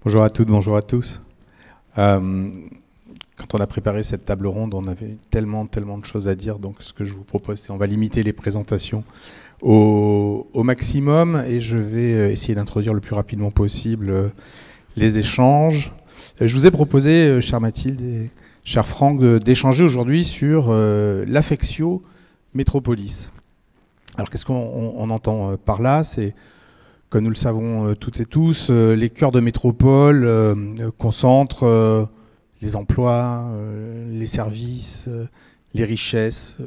Bonjour à toutes, bonjour à tous. Quand on a préparé cette table ronde, on avait tellement de choses à dire. Donc ce que je vous propose, c'est on va limiter les présentations au maximum et je vais essayer d'introduire le plus rapidement possible les échanges. Je vous ai proposé, chère Mathilde et cher Franck, d'échanger aujourd'hui sur l'affectio métropolis. Alors qu'est-ce qu'on entend par là? C'est, comme nous le savons toutes et tous, les cœurs de métropole concentrent les emplois, les services, les richesses.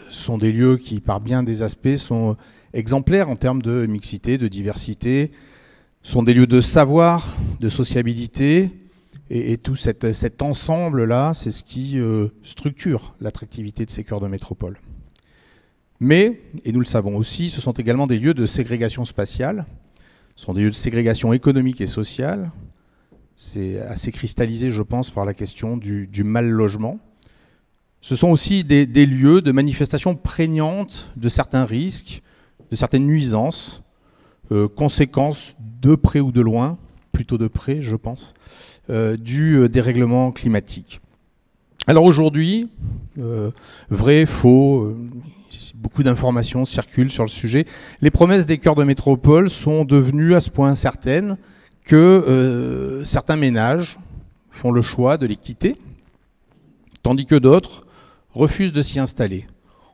Sont des lieux qui, par bien des aspects, sont exemplaires en termes de mixité, de diversité, sont des lieux de savoir, de sociabilité, et tout cet ensemble-là, c'est ce qui structure l'attractivité de ces cœurs de métropole. Mais, et nous le savons aussi, ce sont également des lieux de ségrégation spatiale, ce sont des lieux de ségrégation économique et sociale. C'est assez cristallisé, je pense, par la question du mal-logement. Ce sont aussi des lieux de manifestation prégnante de certains risques, de certaines nuisances, conséquences de près ou de loin, plutôt de près, je pense, du dérèglement climatique. Alors aujourd'hui, vrai, faux, beaucoup d'informations circulent sur le sujet. Les promesses des cœurs de métropole sont devenues à ce point certaines que certains ménages font le choix de les quitter, tandis que d'autres refusent de s'y installer.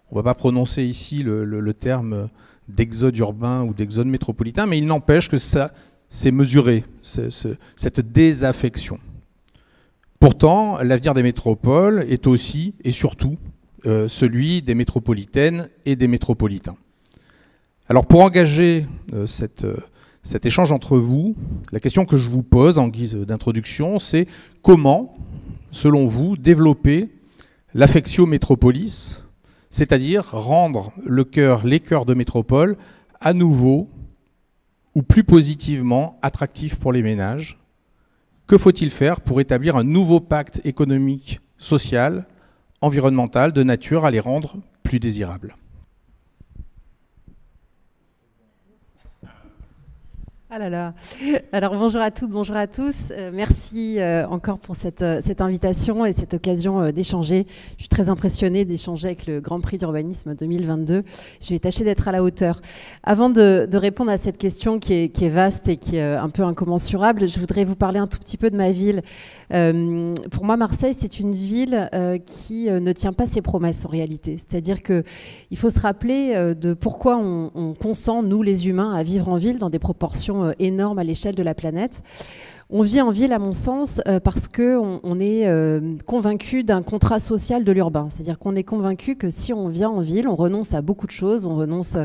On ne va pas prononcer ici le terme d'exode urbain ou d'exode métropolitain, mais il n'empêche que ça, c'est mesuré, cette désaffection. Pourtant, l'avenir des métropoles est aussi et surtout celui des métropolitaines et des métropolitains. Alors pour engager cet échange entre vous, la question que je vous pose en guise d'introduction, c'est comment, selon vous, développer l'affectio métropolis, c'est-à-dire rendre les cœurs de métropole à nouveau ou plus positivement attractifs pour les ménages. Que faut-il faire pour établir un nouveau pacte économique, social, environnemental, de nature à les rendre plus désirables? Ah là là. Alors bonjour à toutes, bonjour à tous. Merci encore pour cette invitation et cette occasion d'échanger. Je suis très impressionnée d'échanger avec le Grand Prix d'urbanisme 2022. Je vais tâcher d'être à la hauteur. Avant de répondre à cette question qui est vaste et qui est un peu incommensurable, je voudrais vous parler un tout petit peu de ma ville. Pour moi, Marseille, c'est une ville qui ne tient pas ses promesses en réalité. C'est-à-dire qu'il faut se rappeler de pourquoi on consent, nous les humains, à vivre en ville dans des proportions énorme à l'échelle de la planète. On vit en ville, à mon sens, parce qu'on est convaincu d'un contrat social de l'urbain. C'est-à-dire qu'on est convaincu que si on vient en ville, on renonce à beaucoup de choses, on renonce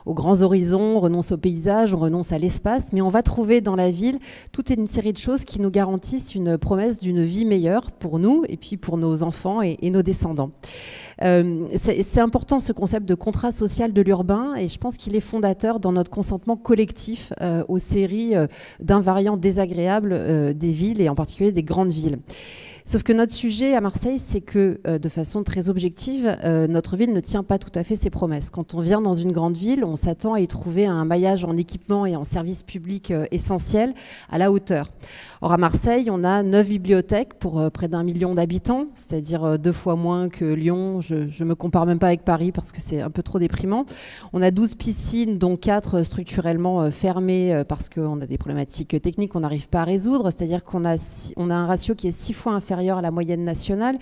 aux grands horizons, on renonce au paysage, on renonce à l'espace, mais on va trouver dans la ville toute une série de choses qui nous garantissent une promesse d'une vie meilleure pour nous et puis pour nos enfants et nos descendants. C'est important ce concept de contrat social de l'urbain et je pense qu'il est fondateur dans notre consentement collectif aux séries d'invariants désagréables des villes et en particulier des grandes villes. Sauf que notre sujet à Marseille, c'est que de façon très objective, notre ville ne tient pas tout à fait ses promesses. Quand on vient dans une grande ville, on s'attend à y trouver un maillage en équipement et en services publics essentiels à la hauteur. Or à Marseille, on a 9 bibliothèques pour près d'1 million d'habitants, c'est-à-dire 2 fois moins que Lyon. Je ne me compare même pas avec Paris parce que c'est un peu trop déprimant. On a 12 piscines, dont 4 structurellement fermées parce qu'on a des problématiques techniques qu'on n'arrive pas à résoudre. C'est-à-dire qu'on a un ratio qui est 6 fois inférieur à la moyenne nationale.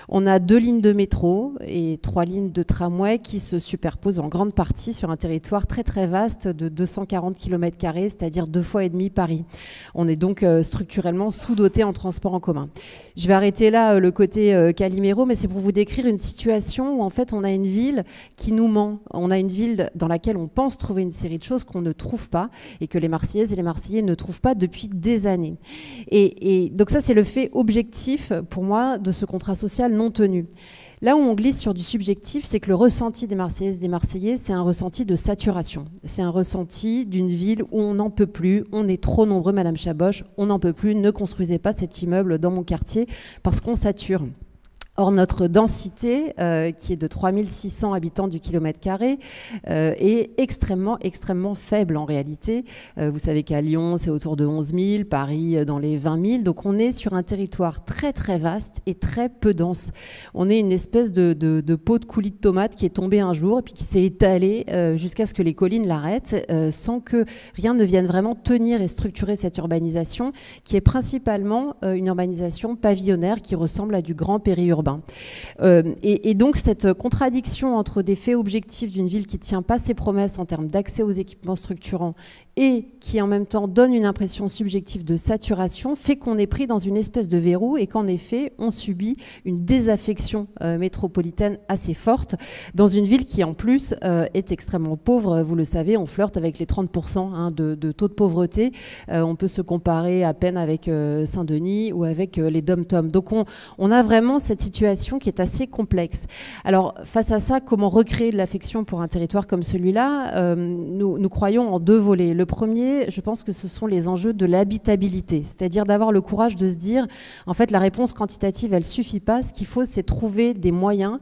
On a 2 lignes de métro et 3 lignes de tramway qui se superposent en grande partie sur un territoire très très vaste de 240 km², c'est-à-dire 2 fois et demi Paris. On est donc structurellement sous-doté en transport en commun. Je vais arrêter là le côté Calimero, mais c'est pour vous décrire une situation où en fait on a une ville qui nous ment. On a une ville dans laquelle on pense trouver une série de choses qu'on ne trouve pas et que les Marseillaises et les Marseillais ne trouvent pas depuis des années. Et donc ça c'est le fait objectif pour moi de ce contrat social non tenu. Là où on glisse sur du subjectif, c'est que le ressenti des Marseillaises et des Marseillais, c'est un ressenti de saturation. C'est un ressenti d'une ville où on n'en peut plus, on est trop nombreux, Madame Chaboch, on n'en peut plus, ne construisez pas cet immeuble dans mon quartier parce qu'on sature. Or, notre densité, qui est de 3600 habitants du kilomètre carré, est extrêmement, extrêmement faible en réalité. Vous savez qu'à Lyon, c'est autour de 11 000, Paris dans les 20 000. Donc, on est sur un territoire très, très vaste et très peu dense. On est une espèce de pot de coulis de tomates qui est tombé un jour et puis qui s'est étalé jusqu'à ce que les collines l'arrêtent, sans que rien ne vienne vraiment tenir et structurer cette urbanisation, qui est principalement une urbanisation pavillonnaire qui ressemble à du grand périurbain. Et donc cette contradiction entre des faits objectifs d'une ville qui ne tient pas ses promesses en termes d'accès aux équipements structurants et qui en même temps donne une impression subjective de saturation fait qu'on est pris dans une espèce de verrou et qu'en effet on subit une désaffection métropolitaine assez forte dans une ville qui en plus est extrêmement pauvre. Vous le savez, on flirte avec les 30% de taux de pauvreté. On peut se comparer à peine avec Saint-Denis ou avec les dom-toms. Donc on a vraiment cette situation qui est assez complexe. Alors face à ça, comment recréer de l'affection pour un territoire comme celui-là? Nous croyons en deux volets. Le premier, je pense que ce sont les enjeux de l'habitabilité, c'est-à-dire d'avoir le courage de se dire, en fait, la réponse quantitative, elle suffit pas. Ce qu'il faut, c'est trouver des moyens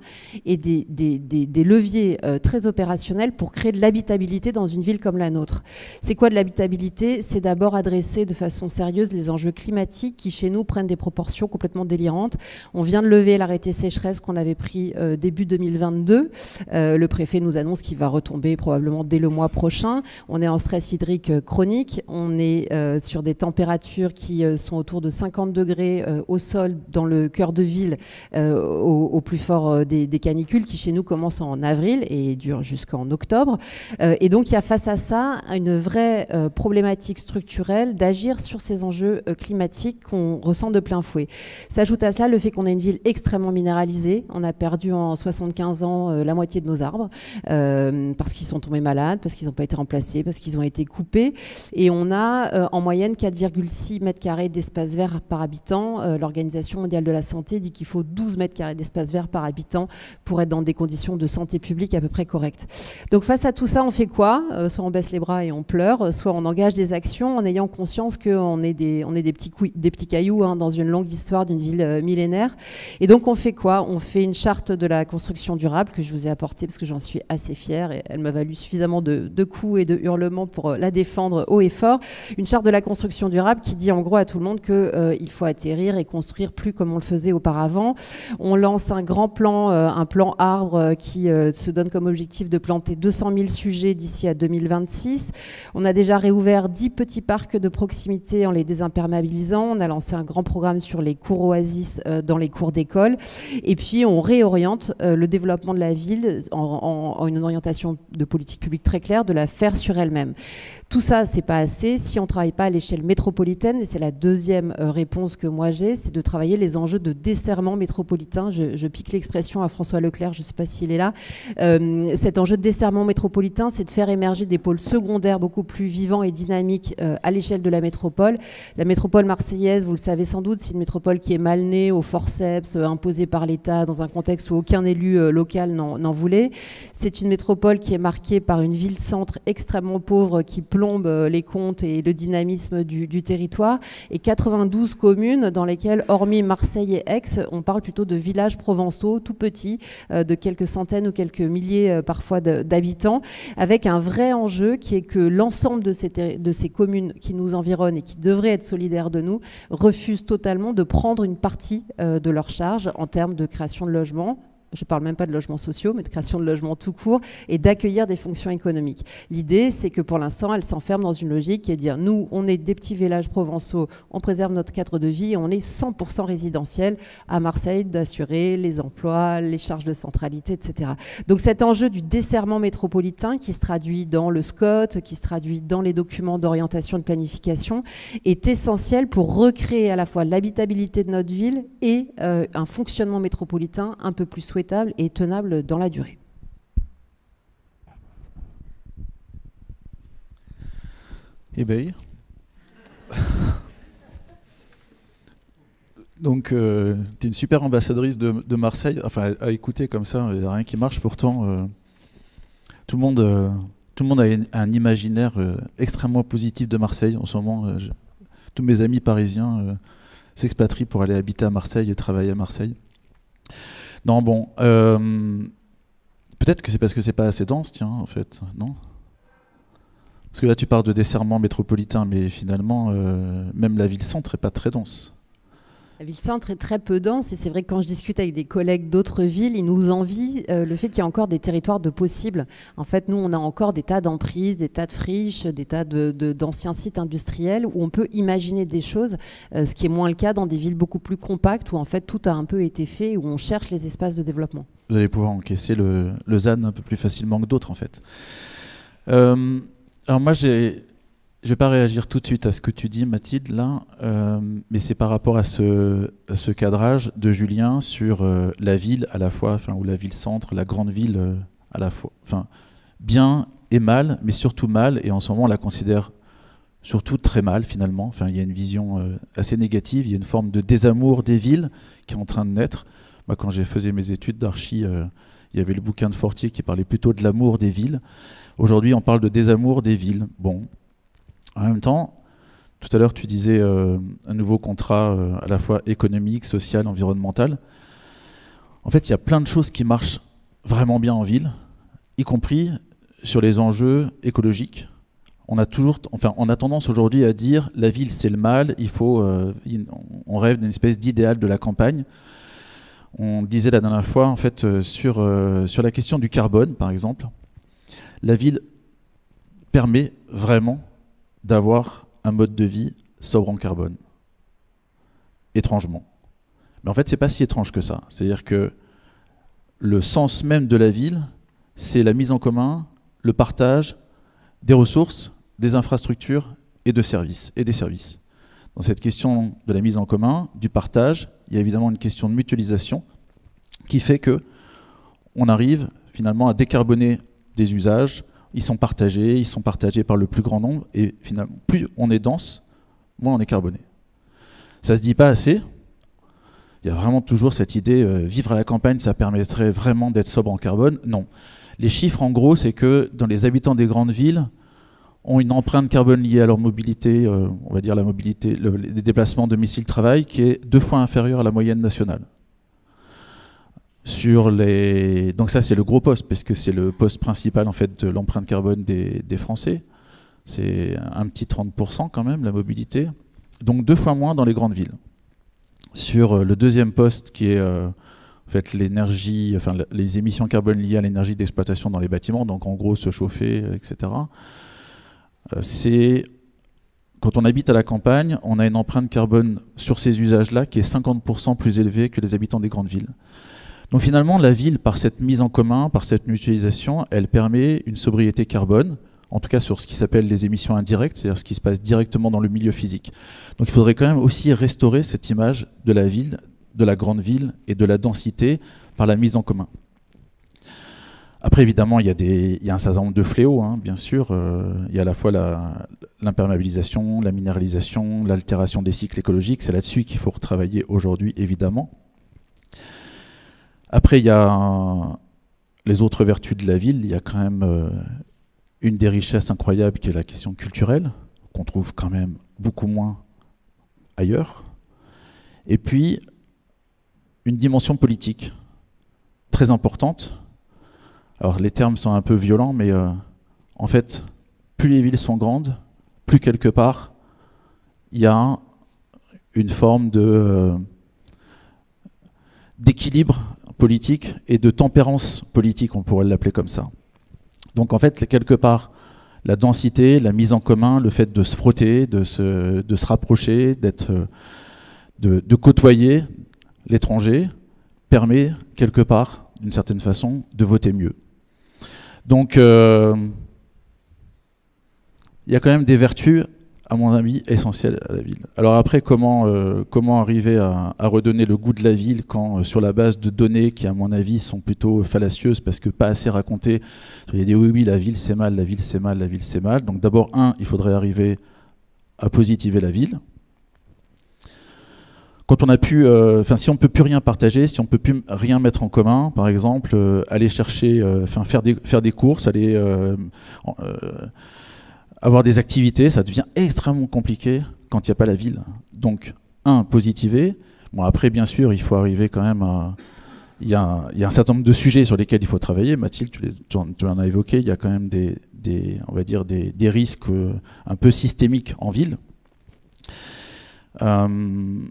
et des leviers très opérationnels pour créer de l'habitabilité dans une ville comme la nôtre. C'est quoi de l'habitabilité? C'est d'abord adresser de façon sérieuse les enjeux climatiques qui, chez nous, prennent des proportions complètement délirantes. On vient de lever l'arrêté sécheresse qu'on avait pris début 2022. Le préfet nous annonce qu'il va retomber probablement dès le mois prochain. On est en stress hydrique chronique. On est sur des températures qui sont autour de 50 degrés au sol dans le cœur de ville au plus fort des canicules qui chez nous commencent en avril et durent jusqu'en octobre. Et donc il y a face à ça une vraie problématique structurelle d'agir sur ces enjeux climatiques qu'on ressent de plein fouet. S'ajoute à cela le fait qu'on a une ville extrêmement minéralisée. On a perdu en 75 ans la moitié de nos arbres parce qu'ils sont tombés malades, parce qu'ils n'ont pas été remplacés, parce qu'ils ont été coupés. Et on a en moyenne 4,6 mètres carrés d'espace vert par habitant. L'Organisation mondiale de la santé dit qu'il faut 12 mètres carrés d'espace vert par habitant pour être dans des conditions de santé publique à peu près correctes. Donc face à tout ça, on fait quoi? Soit on baisse les bras et on pleure, soit on engage des actions en ayant conscience qu'on est des petits cailloux dans une longue histoire d'une ville millénaire. Et donc on fait quoi? On fait une charte de la construction durable que je vous ai apportée parce que j'en suis assez fière et elle m'a valu suffisamment de coups et de hurlements pour la défendre haut et fort. Une charte de la construction durable qui dit en gros à tout le monde qu'il faut atterrir et construire plus comme on le faisait auparavant. On lance un grand plan, un plan arbre qui se donne comme objectif de planter 200 000 sujets d'ici à 2026. On a déjà réouvert 10 petits parcs de proximité en les désimperméabilisant. On a lancé un grand programme sur les cours oasis dans les cours d'école. Et puis on réoriente le développement de la ville en une orientation de politique publique très claire, de la faire sur elle-même. Tout ça, c'est pas assez si on ne travaille pas à l'échelle métropolitaine. Et c'est la deuxième réponse que moi j'ai, c'est de travailler les enjeux de desserrement métropolitain. Je pique l'expression à François Leclerc, je ne sais pas s'il est là. Cet enjeu de desserrement métropolitain, c'est de faire émerger des pôles secondaires beaucoup plus vivants et dynamiques à l'échelle de la métropole. La métropole marseillaise, vous le savez sans doute, c'est une métropole qui est mal née au forceps, imposée par l'État dans un contexte où aucun élu local n'en voulait. C'est une métropole qui est marquée par une ville-centre extrêmement pauvre qui plombe les comptes et le dynamisme du territoire, et 92 communes dans lesquelles, hormis Marseille et Aix, on parle plutôt de villages provençaux, tout petits, de quelques centaines ou quelques milliers parfois d'habitants, avec un vrai enjeu qui est que l'ensemble de ces communes qui nous environnent et qui devraient être solidaires de nous, refusent totalement de prendre une partie de leur charge en termes de création de logements. Je ne parle même pas de logements sociaux, mais de création de logements tout court et d'accueillir des fonctions économiques. L'idée, c'est que pour l'instant, elle s'enferme dans une logique qui est de dire, nous, on est des petits villages provençaux, on préserve notre cadre de vie et on est 100% résidentiel à Marseille, d'assurer les emplois, les charges de centralité, etc. Donc cet enjeu du desserrement métropolitain qui se traduit dans le SCOT, qui se traduit dans les documents d'orientation et de planification, est essentiel pour recréer à la fois l'habitabilité de notre ville et un fonctionnement métropolitain un peu plus souhaitable et tenable dans la durée. Éveil. Donc, tu es une super ambassadrice de Marseille. Enfin, à écouter comme ça, il n'y a rien qui marche. Pourtant, tout le monde a un imaginaire extrêmement positif de Marseille. En ce moment, tous mes amis parisiens s'expatrient pour aller habiter à Marseille et travailler à Marseille. Non, bon, peut-être que c'est parce que c'est pas assez dense, tiens, en fait, non? Parce que là, tu parles de desserrement métropolitain, mais finalement, même la ville-centre n'est pas très dense. La ville-centre est très peu dense et c'est vrai que quand je discute avec des collègues d'autres villes, ils nous envient le fait qu'il y a encore des territoires de possibles. En fait, nous, on a encore des tas d'emprises, des tas de friches, des tas d'anciens sites industriels où on peut imaginer des choses, ce qui est moins le cas dans des villes beaucoup plus compactes où en fait tout a un peu été fait, où on cherche les espaces de développement. Vous allez pouvoir encaisser le ZAN un peu plus facilement que d'autres, en fait. Alors moi, je ne vais pas réagir tout de suite à ce que tu dis, Mathilde, là, mais c'est par rapport à ce cadrage de Julien sur la ville à la fois, ou la ville-centre, la grande ville à la fois, bien et mal, mais surtout mal, et en ce moment on la considère surtout très mal finalement. Il y a une vision assez négative, il y a une forme de désamour des villes qui est en train de naître. Moi, quand j'ai fait mes études d'archi, il y avait le bouquin de Fortier qui parlait plutôt de l'amour des villes. Aujourd'hui, on parle de désamour des villes. Bon. En même temps, tout à l'heure, tu disais un nouveau contrat à la fois économique, social, environnemental. En fait, il y a plein de choses qui marchent vraiment bien en ville, y compris sur les enjeux écologiques. On a tendance aujourd'hui à dire la ville, c'est le mal, on rêve d'une espèce d'idéal de la campagne. On disait la dernière fois, en fait, sur la question du carbone, par exemple, la ville permet vraiment d'avoir un mode de vie sobre en carbone. Étrangement. Mais en fait, c'est pas si étrange que ça. C'est-à-dire que le sens même de la ville, c'est la mise en commun, le partage des ressources, des infrastructures et des services. Dans cette question de la mise en commun, du partage, il y a évidemment une question de mutualisation qui fait que on arrive finalement à décarboner des usages. Ils sont partagés par le plus grand nombre, et finalement, plus on est dense, moins on est carboné. Ça se dit pas assez. Il y a vraiment toujours cette idée, vivre à la campagne, ça permettrait vraiment d'être sobre en carbone. Non. Les chiffres, en gros, c'est que dans les habitants des grandes villes, ont une empreinte carbone liée à leur mobilité, on va dire la mobilité, les déplacements domicile-travail, qui est 2 fois inférieure à la moyenne nationale. Donc ça, c'est le gros poste, parce que c'est le poste principal en fait de l'empreinte carbone des Français. C'est un petit 30% quand même, la mobilité. Donc 2 fois moins dans les grandes villes. Sur le deuxième poste, qui est en fait l'énergie, les émissions carbone liées à l'énergie d'exploitation dans les bâtiments, donc en gros se chauffer, etc. C'est quand on habite à la campagne, on a une empreinte carbone sur ces usages-là qui est 50% plus élevée que les habitants des grandes villes. Donc finalement, la ville, par cette mise en commun, par cette mutualisation, elle permet une sobriété carbone, en tout cas sur ce qui s'appelle les émissions indirectes, c'est-à-dire ce qui se passe directement dans le milieu physique. Donc il faudrait quand même aussi restaurer cette image de la ville, de la grande ville et de la densité par la mise en commun. Après, évidemment, il y a un certain nombre de fléaux, hein, bien sûr. Il y a à la fois l'imperméabilisation, la minéralisation, l'altération des cycles écologiques. C'est là-dessus qu'il faut retravailler aujourd'hui, évidemment. Après, il y a les autres vertus de la ville. Il y a quand même une des richesses incroyables qui est la question culturelle, qu'on trouve quand même beaucoup moins ailleurs. Et puis, une dimension politique très importante. Alors, les termes sont un peu violents, mais en fait, plus les villes sont grandes, plus quelque part, il y a une forme d'équilibre politique et de tempérance politique, on pourrait l'appeler comme ça. Donc en fait, quelque part, la densité, la mise en commun, le fait de se frotter, de se rapprocher, de côtoyer l'étranger, permet quelque part, d'une certaine façon, de voter mieux. Donc il y a quand même des vertus, à mon avis, essentielles à la ville. Alors après, comment arriver à redonner le goût de la ville quand, sur la base de données qui, à mon avis, sont plutôt fallacieuses parce que pas assez racontées. Il y a des oui, la ville c'est mal, la ville c'est mal, la ville c'est mal. Donc d'abord, il faudrait arriver à positiver la ville. Quand on a pu, si on ne peut plus rien partager, si on ne peut plus rien mettre en commun, par exemple, aller chercher, faire des courses, aller avoir des activités, ça devient extrêmement compliqué quand il n'y a pas la ville. Donc, positiver. Bon, après, bien sûr, il faut arriver quand même il y a un certain nombre de sujets sur lesquels il faut travailler. Mathilde, tu en as évoqué, il y a quand même on va dire des risques un peu systémiques en ville. Il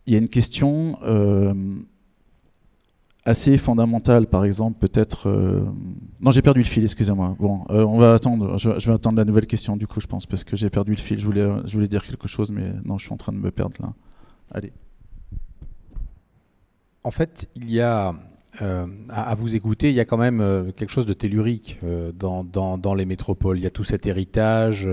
y a une question assez fondamentale, par exemple, peut-être... Non, j'ai perdu le fil, excusez-moi. Bon, on va attendre, je vais attendre la nouvelle question, du coup, je pense, parce que j'ai perdu le fil. Je voulais dire quelque chose, mais non, je suis en train de me perdre, là. Allez. En fait, il y a, à vous écouter, il y a quand même quelque chose de tellurique dans les métropoles. Il y a tout cet héritage,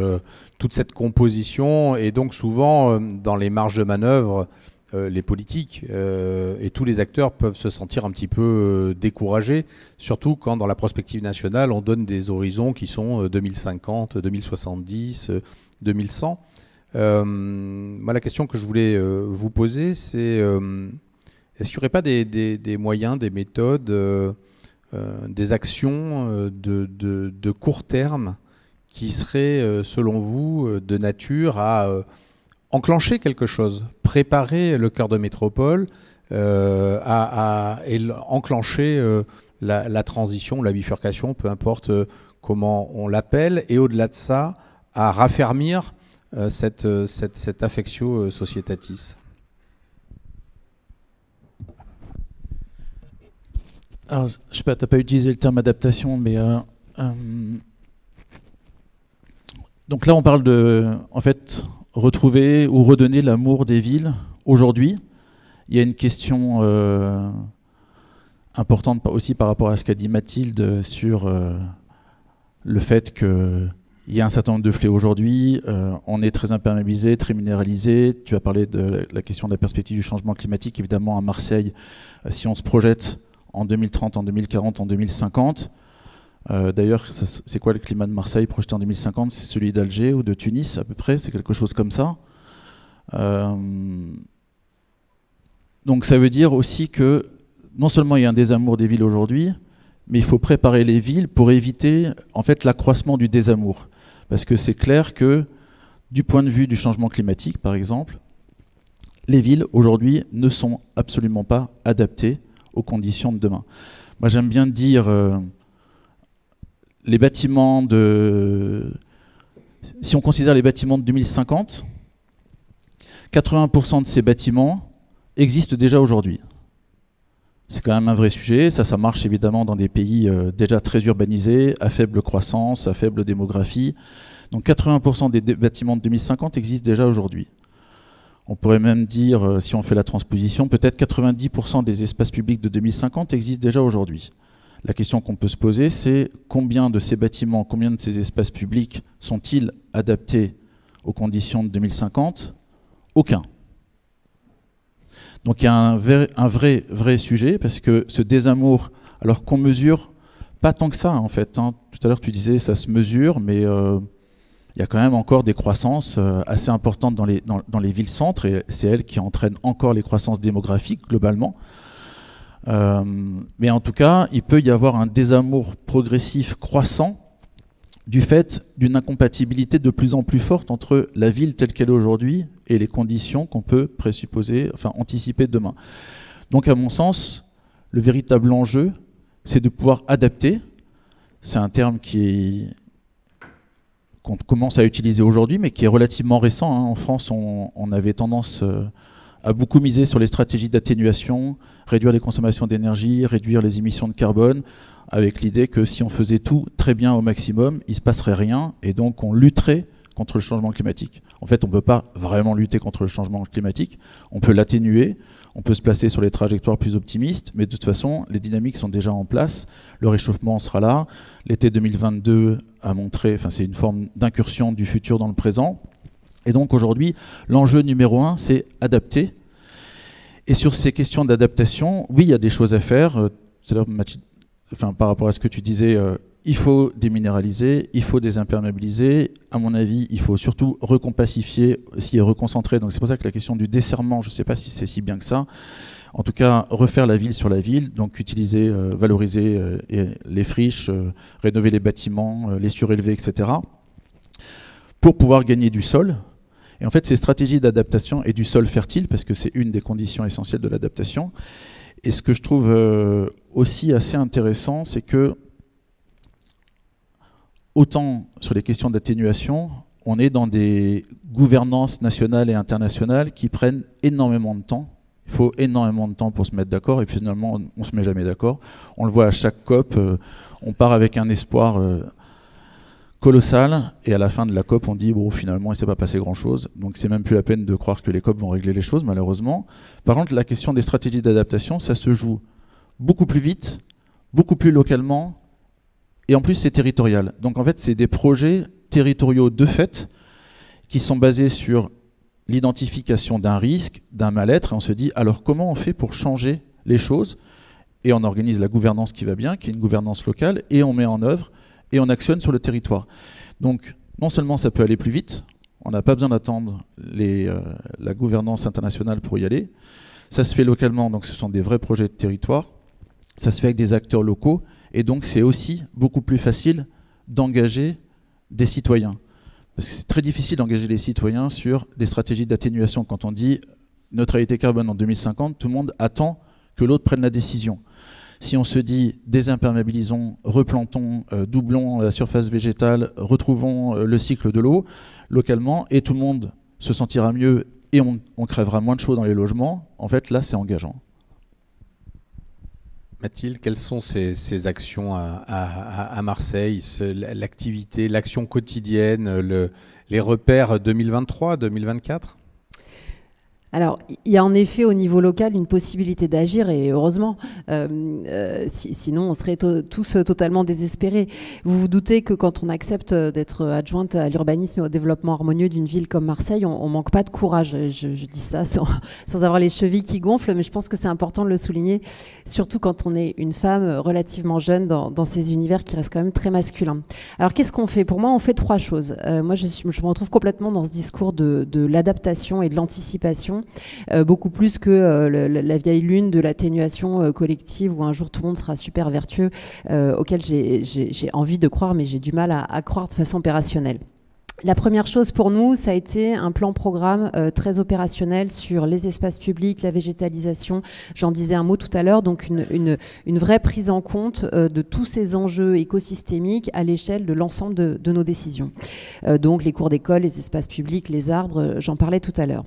toute cette composition, et donc souvent, dans les marges de manœuvre, les politiques et tous les acteurs peuvent se sentir un petit peu découragés, surtout quand dans la prospective nationale, on donne des horizons qui sont 2050, 2070, 2100. Moi, la question que je voulais vous poser, c'est est-ce qu'il n'y aurait pas des moyens, des méthodes, des actions de court terme qui seraient, selon vous, de nature à enclencher quelque chose, préparer le cœur de métropole et enclencher la transition, la bifurcation, peu importe comment on l'appelle, et au-delà de ça, à raffermir cette affectio societatis? Alors, je sais pas, tu n'as pas utilisé le terme adaptation, mais donc là on parle de, en fait, retrouver ou redonner l'amour des villes aujourd'hui. Il y a une question importante aussi par rapport à ce qu'a dit Mathilde sur le fait qu'il y a un certain nombre de fléaux aujourd'hui, on est très imperméabilisé, très minéralisé. Tu as parlé de la question de la perspective du changement climatique. Évidemment, à Marseille, si on se projette en 2030, en 2040, en 2050. D'ailleurs, c'est quoi le climat de Marseille projeté en 2050? C'est celui d'Alger ou de Tunis à peu près, c'est quelque chose comme ça. Donc ça veut dire aussi que non seulement il y a un désamour des villes aujourd'hui, mais il faut préparer les villes pour éviter en fait l'accroissement du désamour. Parce que c'est clair que du point de vue du changement climatique, par exemple, les villes aujourd'hui ne sont absolument pas adaptées aux conditions de demain. Moi j'aime bien dire les bâtiments si on considère les bâtiments de 2050, 80% de ces bâtiments existent déjà aujourd'hui. C'est quand même un vrai sujet, ça marche évidemment dans des pays déjà très urbanisés, à faible croissance, à faible démographie. Donc 80% des bâtiments de 2050 existent déjà aujourd'hui. On pourrait même dire, si on fait la transposition, peut-être 90% des espaces publics de 2050 existent déjà aujourd'hui. La question qu'on peut se poser, c'est combien de ces bâtiments, combien de ces espaces publics sont-ils adaptés aux conditions de 2050? Aucun. Donc il y a un vrai sujet, parce que ce désamour, alors qu'on mesure pas tant que ça en fait. Hein. Tout à l'heure tu disais ça se mesure, mais il y a quand même encore des croissances assez importantes dans les villes-centres, et c'est elles qui entraînent encore les croissances démographiques globalement. Mais en tout cas, il peut y avoir un désamour progressif croissant du fait d'une incompatibilité de plus en plus forte entre la ville telle qu'elle est aujourd'hui et les conditions qu'on peut présupposer, enfin anticiper demain. Donc à mon sens, le véritable enjeu, c'est de pouvoir adapter. C'est un terme qu'on commence à utiliser aujourd'hui, mais qui est relativement récent. Hein. En France, on avait tendance à beaucoup miser sur les stratégies d'atténuation, réduire les consommations d'énergie, réduire les émissions de carbone, avec l'idée que si on faisait tout très bien au maximum, il ne se passerait rien, et donc on lutterait contre le changement climatique. En fait, on ne peut pas vraiment lutter contre le changement climatique, on peut l'atténuer, on peut se placer sur les trajectoires plus optimistes, mais de toute façon, les dynamiques sont déjà en place, le réchauffement sera là, l'été 2022 a montré, enfin c'est une forme d'incursion du futur dans le présent, et donc aujourd'hui, l'enjeu numéro 1, c'est adapter. Et sur ces questions d'adaptation, oui, il y a des choses à faire. Tout à l'heure, Mathilde, par rapport à ce que tu disais, il faut déminéraliser, il faut désimperméabiliser. À mon avis, il faut surtout recompacifier, aussi reconcentrer. Donc c'est pour ça que la question du desserrement, je ne sais pas si c'est si bien que ça. En tout cas, refaire la ville sur la ville, donc utiliser, valoriser les friches, rénover les bâtiments, les surélever, etc. pour pouvoir gagner du sol. Et en fait, ces stratégies d'adaptation et du sol fertile, parce que c'est une des conditions essentielles de l'adaptation, Et ce que je trouve aussi assez intéressant, c'est que autant sur les questions d'atténuation, on est dans des gouvernances nationales et internationales qui prennent énormément de temps. Il faut énormément de temps pour se mettre d'accord et puis finalement on ne se met jamais d'accord. On le voit à chaque COP, on part avec un espoir colossal et à la fin de la COP on dit bon finalement il ne s'est pas passé grand chose. Donc c'est même plus la peine de croire que les COP vont régler les choses malheureusement. Par contre la question des stratégies d'adaptation, ça se joue beaucoup plus vite, beaucoup plus localement et en plus c'est territorial. Donc en fait c'est des projets territoriaux de fait qui sont basés sur l'identification d'un risque, d'un mal-être, et on se dit alors comment on fait pour changer les choses, et on organise la gouvernance qui va bien, qui est une gouvernance locale, et on met en œuvre, et on actionne sur le territoire. Donc non seulement ça peut aller plus vite, on n'a pas besoin d'attendre la gouvernance internationale pour y aller, ça se fait localement, donc ce sont des vrais projets de territoire, ça se fait avec des acteurs locaux, et donc c'est aussi beaucoup plus facile d'engager des citoyens. Parce que c'est très difficile d'engager les citoyens sur des stratégies d'atténuation. Quand on dit neutralité carbone en 2050, tout le monde attend que l'autre prenne la décision. Si on se dit désimperméabilisons, replantons, doublons la surface végétale, retrouvons le cycle de l'eau localement, et tout le monde se sentira mieux et on crèvera moins de chaud dans les logements, en fait là c'est engageant. Mathilde, quelles sont ces actions à Marseille, l'activité, l'action quotidienne, les repères 2023, 2024 ? Alors, il y a en effet au niveau local une possibilité d'agir, et heureusement, sinon on serait tous totalement désespérés. Vous vous doutez que quand on accepte d'être adjointe à l'urbanisme et au développement harmonieux d'une ville comme Marseille, on manque pas de courage. Je dis ça sans avoir les chevilles qui gonflent, mais je pense que c'est important de le souligner, surtout quand on est une femme relativement jeune dans ces univers qui restent quand même très masculins. Alors qu'est-ce qu'on fait ? Pour moi, on fait trois choses. Moi, je me retrouve complètement dans ce discours de l'adaptation et de l'anticipation. Beaucoup plus que la vieille lune de l'atténuation collective où un jour tout le monde sera super vertueux, auquel j'ai envie de croire, mais j'ai du mal à croire de façon opérationnelle. La première chose pour nous, ça a été un plan-programme très opérationnel sur les espaces publics, la végétalisation. J'en disais un mot tout à l'heure, donc une vraie prise en compte de tous ces enjeux écosystémiques à l'échelle de l'ensemble de nos décisions. Donc les cours d'école, les espaces publics, les arbres, j'en parlais tout à l'heure.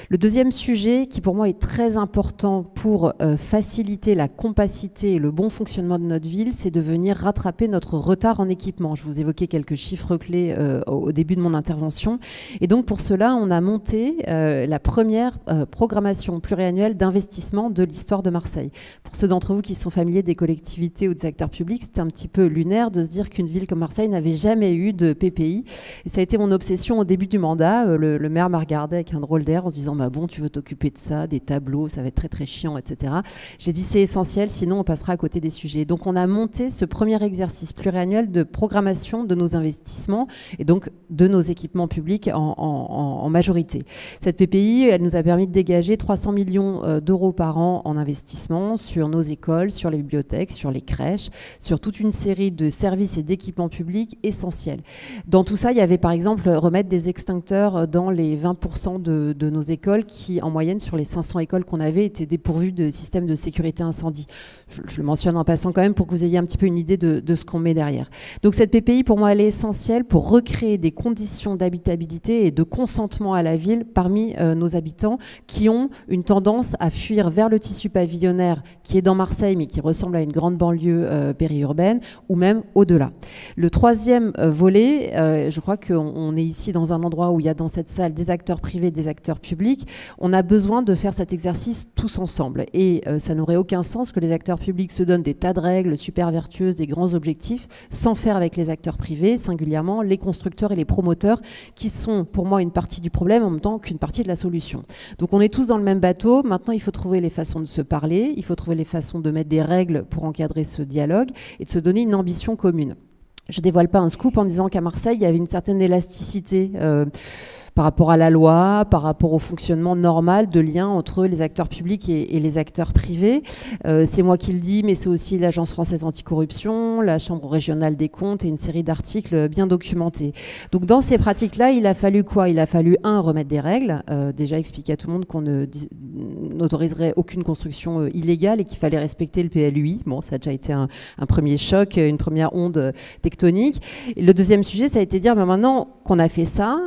Le deuxième sujet qui pour moi est très important pour faciliter la compacité et le bon fonctionnement de notre ville, c'est de venir rattraper notre retard en équipement. Je vous évoquais quelques chiffres clés au début de mon intervention. Et donc pour cela, on a monté la première programmation pluriannuelle d'investissement de l'histoire de Marseille. Pour ceux d'entre vous qui sont familiers des collectivités ou des acteurs publics, c'était un petit peu lunaire de se dire qu'une ville comme Marseille n'avait jamais eu de PPI. Et ça a été mon obsession au début du mandat. Le maire m'a regardé avec un drôle d'air en se disant bah bon, tu veux t'occuper de ça, des tableaux, ça va être très très chiant, etc. J'ai dit c'est essentiel, sinon on passera à côté des sujets. Donc on a monté ce premier exercice pluriannuel de programmation de nos investissements et donc de nos équipements publics en majorité. Cette PPI, elle nous a permis de dégager 300 millions d'euros par an en investissement sur nos écoles, sur les bibliothèques, sur les crèches, sur toute une série de services et d'équipements publics essentiels. Dans tout ça, il y avait par exemple remettre des extincteurs dans les 20% de nos écoles qui, en moyenne, sur les 500 écoles qu'on avait, étaient dépourvues de systèmes de sécurité incendie. Je le mentionne en passant quand même pour que vous ayez un petit peu une idée de ce qu'on met derrière. Donc cette PPI, pour moi, elle est essentielle pour recréer des conditions d'habitabilité et de consentement à la ville parmi nos habitants qui ont une tendance à fuir vers le tissu pavillonnaire qui est dans Marseille mais qui ressemble à une grande banlieue périurbaine ou même au-delà. Le troisième volet, je crois qu'on est ici dans un endroit où il y a dans cette salle des acteurs privés, des acteurs publics. On a besoin de faire cet exercice tous ensemble et ça n'aurait aucun sens que les acteurs publics se donnent des tas de règles super vertueuses, des grands objectifs sans faire avec les acteurs privés, singulièrement les constructeurs et les promoteurs qui sont pour moi une partie du problème en même temps qu'une partie de la solution. Donc on est tous dans le même bateau, maintenant il faut trouver les façons de se parler, il faut trouver les façons de mettre des règles pour encadrer ce dialogue et de se donner une ambition commune. Je ne dévoile pas un scoop en disant qu'à Marseille, il y avait une certaine élasticité par rapport à la loi, par rapport au fonctionnement normal de lien entre les acteurs publics et les acteurs privés. C'est moi qui le dis, mais c'est aussi l'Agence française anticorruption, la Chambre régionale des comptes et une série d'articles bien documentés. Donc dans ces pratiques-là, il a fallu quoi? Il a fallu, remettre des règles, déjà expliquer à tout le monde qu'on n'autoriserait aucune construction illégale et qu'il fallait respecter le PLUI. Bon, ça a déjà été un premier choc, une première onde tectonique. Et le deuxième sujet, ça a été de dire, maintenant qu'on a fait ça,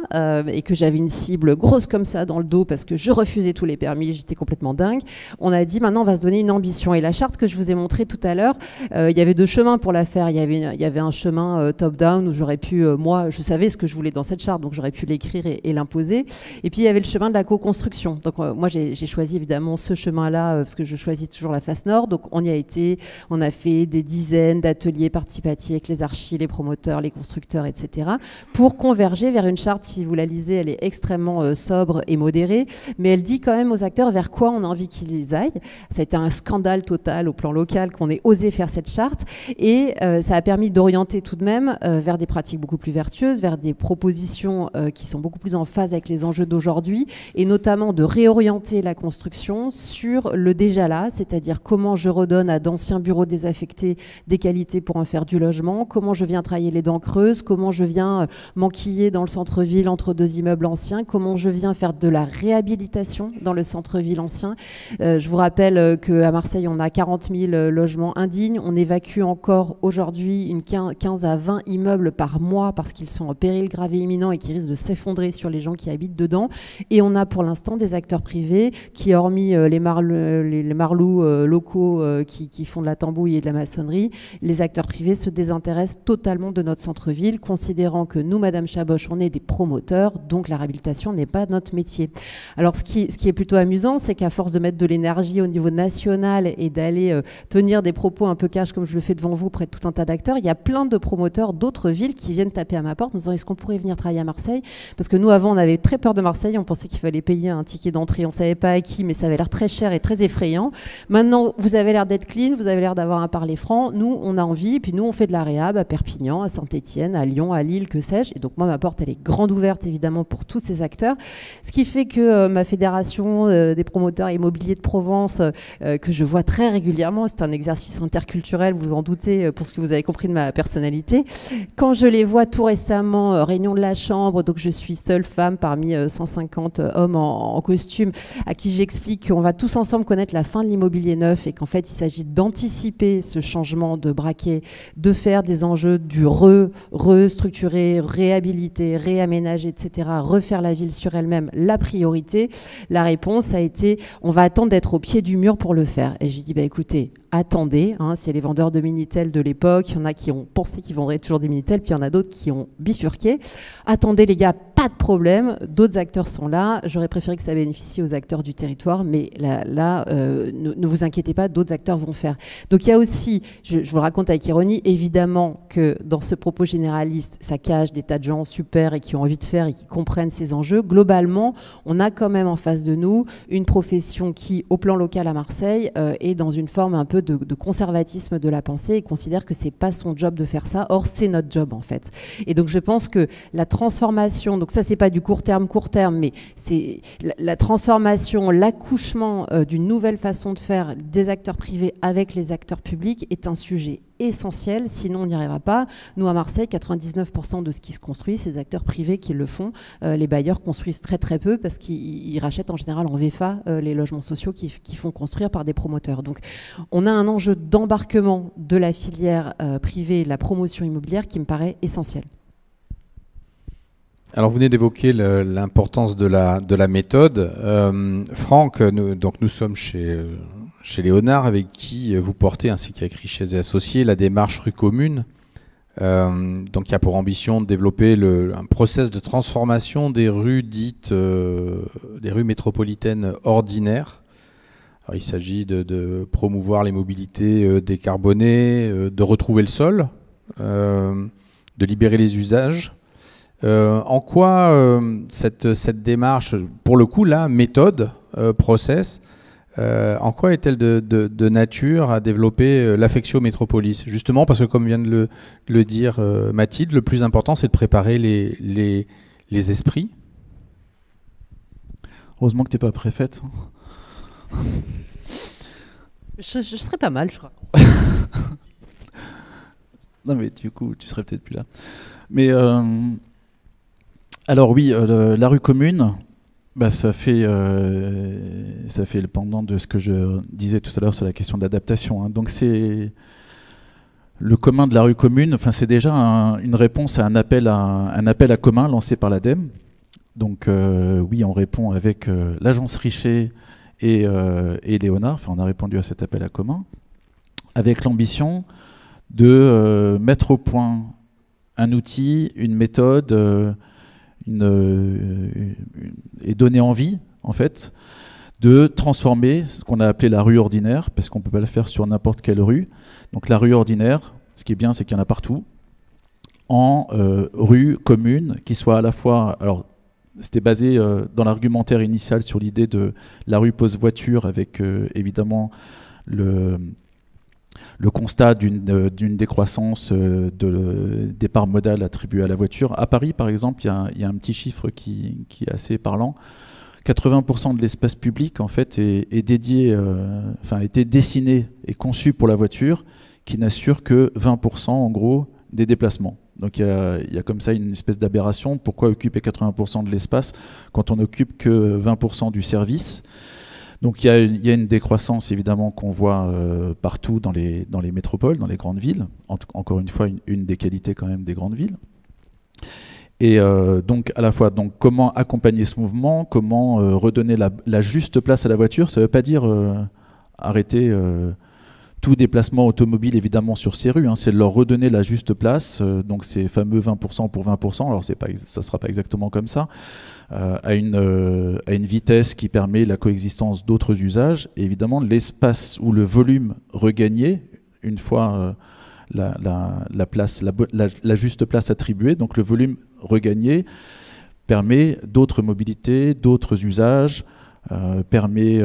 et que j'avais une cible grosse comme ça dans le dos parce que je refusais tous les permis, j'étais complètement dingue, on a dit maintenant on va se donner une ambition. Et la charte que je vous ai montrée tout à l'heure, il y avait 2 chemins pour la faire. Il y avait un chemin top-down où j'aurais pu, moi, je savais ce que je voulais dans cette charte, donc j'aurais pu l'écrire et l'imposer. Et puis il y avait le chemin de la co-construction. Donc moi j'ai choisi évidemment ce chemin-là parce que je choisis toujours la face nord. Donc on y a été, on a fait des dizaines d'ateliers participatifs avec les archis, les promoteurs, les constructeurs, etc. pour converger vers une charte. Si vous la lisez, elle est extrêmement sobre et modérée, mais elle dit quand même aux acteurs vers quoi on a envie qu'ils aillent. Ça a été un scandale total au plan local qu'on ait osé faire cette charte, et ça a permis d'orienter tout de même vers des pratiques beaucoup plus vertueuses, vers des propositions qui sont beaucoup plus en phase avec les enjeux d'aujourd'hui, et notamment de réorienter la construction sur le déjà là, c'est-à-dire comment je redonne à d'anciens bureaux désaffectés des qualités pour en faire du logement, comment je viens travailler les dents creuses, comment je viens m'enquiller dans le centre-ville entre 2 immeubles anciens, comment je viens faire de la réhabilitation dans le centre-ville ancien. Je vous rappelle qu'à Marseille, on a 40 000 logements indignes. On évacue encore aujourd'hui 15 à 20 immeubles par mois parce qu'ils sont en péril grave et imminent et qui risquent de s'effondrer sur les gens qui habitent dedans. Et on a pour l'instant des acteurs privés qui, hormis les marlous locaux qui font de la tambouille et de la maçonnerie, les acteurs privés se désintéressent totalement de notre centre-ville, considérant que nous, Madame Chaboch, on est des promoteurs, donc la réhabilitation n'est pas notre métier. Alors ce qui est plutôt amusant, c'est qu'à force de mettre de l'énergie au niveau national et d'aller tenir des propos un peu cash comme je le fais devant vous près de tout un tas d'acteurs, il y a plein de promoteurs d'autres villes qui viennent taper à ma porte en disant est-ce qu'on pourrait venir travailler à Marseille? Parce que nous avant on avait très peur de Marseille, on pensait qu'il fallait payer un ticket d'entrée, on ne savait pas à qui, mais ça avait l'air très cher et très effrayant. Maintenant vous avez l'air d'être clean, vous avez l'air d'avoir un parler franc, nous on a envie, et puis nous on fait de la réhab à Perpignan, à Saint-Étienne, à Lyon, à Lille, que sais-je, et donc moi ma porte elle est grande ouverte évidemment pour tous ces acteurs, ce qui fait que ma fédération des promoteurs immobiliers de Provence, que je vois très régulièrement, c'est un exercice interculturel, vous en doutez pour ce que vous avez compris de ma personnalité, quand je les vois tout récemment, réunion de la chambre, donc je suis seule femme parmi 150 hommes en costume, à qui j'explique qu'on va tous ensemble connaître la fin de l'immobilier neuf et qu'en fait il s'agit d'anticiper ce changement de braquet, de faire des enjeux du restructurer, réhabiliter, réaménager, etc., refaire la ville sur elle-même, la priorité. La réponse a été on va attendre d'être au pied du mur pour le faire. Et j'ai dit écoutez, attendez, c'est les vendeurs de Minitel de l'époque, il y en a qui ont pensé qu'ils vendraient toujours des Minitel, puis il y en a d'autres qui ont bifurqué. Attendez les gars, pas de problème, d'autres acteurs sont là, j'aurais préféré que ça bénéficie aux acteurs du territoire, mais là ne vous inquiétez pas, d'autres acteurs vont faire. Donc il y a aussi, je vous le raconte avec ironie, évidemment que dans ce propos généraliste, ça cache des tas de gens super et qui ont envie de faire et qui comprennent ces enjeux. Globalement, on a quand même en face de nous une profession qui, au plan local à Marseille, est dans une forme un peu de conservatisme de la pensée et considère que c'est pas son job de faire ça. Or, c'est notre job en fait. Et donc, je pense que la transformation, donc ça, c'est pas du court terme, mais c'est la transformation, l'accouchement d'une nouvelle façon de faire des acteurs privés avec les acteurs publics est un sujet essentiel, sinon on n'y arrivera pas. Nous à Marseille, 99% de ce qui se construit, c'est les acteurs privés qui le font. Les bailleurs construisent très très peu parce qu'ils rachètent en général en VFA les logements sociaux qui font construire par des promoteurs. Donc on a un enjeu d'embarquement de la filière privée, de la promotion immobilière qui me paraît essentiel. Alors vous venez d'évoquer l'importance de la méthode. Franck, nous sommes chez Léonard, avec qui vous portez, ainsi qu'avec Richez et Associés, la démarche rue commune, donc qui a pour ambition de développer un process de transformation des rues dites, des rues métropolitaines ordinaires. Alors, il s'agit de promouvoir les mobilités décarbonées, de retrouver le sol, de libérer les usages. En quoi cette démarche, pour le coup, la méthode, process, en quoi est-elle de nature à développer l'affectio métropolis? Justement parce que, comme vient de le dire Mathilde, le plus important c'est de préparer les esprits Heureusement que tu n'es pas préfète. Je serais pas mal, je crois. Non, mais du coup, tu serais peut-être plus là. Mais alors oui, la rue commune, bah, ça fait le pendant de ce que je disais tout à l'heure sur la question de l'adaptation, hein. Donc c'est le commun de la rue commune. Enfin, c'est déjà une réponse à un appel à commun lancé par l'ADEME. Donc oui, on répond avec l'agence Richer et Léonard. Enfin, on a répondu à cet appel à commun avec l'ambition de mettre au point un outil, une méthode, et donner envie, en fait, de transformer ce qu'on a appelé la rue ordinaire, parce qu'on ne peut pas le faire sur n'importe quelle rue. Donc la rue ordinaire, ce qui est bien, c'est qu'il y en a partout, en rue commune, qui soit à la fois... Alors, c'était basé dans l'argumentaire initial sur l'idée de la rue pose-voiture, avec évidemment le constat d'une décroissance des parts modales attribuées à la voiture. À Paris, par exemple, il y a un petit chiffre qui est assez parlant. 80% de l'espace public, en fait, est dédié, a été dessiné et conçu pour la voiture, qui n'assure que 20%, en gros, des déplacements. Donc il y a comme ça une espèce d'aberration. Pourquoi occuper 80% de l'espace quand on n'occupe que 20% du service ? Donc il y a une décroissance évidemment qu'on voit partout dans les métropoles, dans les grandes villes. Encore une fois, une des qualités quand même des grandes villes. Et donc à la fois, donc, comment accompagner ce mouvement, comment redonner la juste place à la voiture. Ça ne veut pas dire arrêter tout déplacement automobile évidemment sur ces rues, hein, c'est de leur redonner la juste place, donc ces fameux 20% pour 20%, alors ça ne sera pas exactement comme ça, à une vitesse qui permet la coexistence d'autres usages, et évidemment l'espace ou le volume regagné, une fois la juste place attribuée, donc le volume regagné permet d'autres mobilités, d'autres usages, permet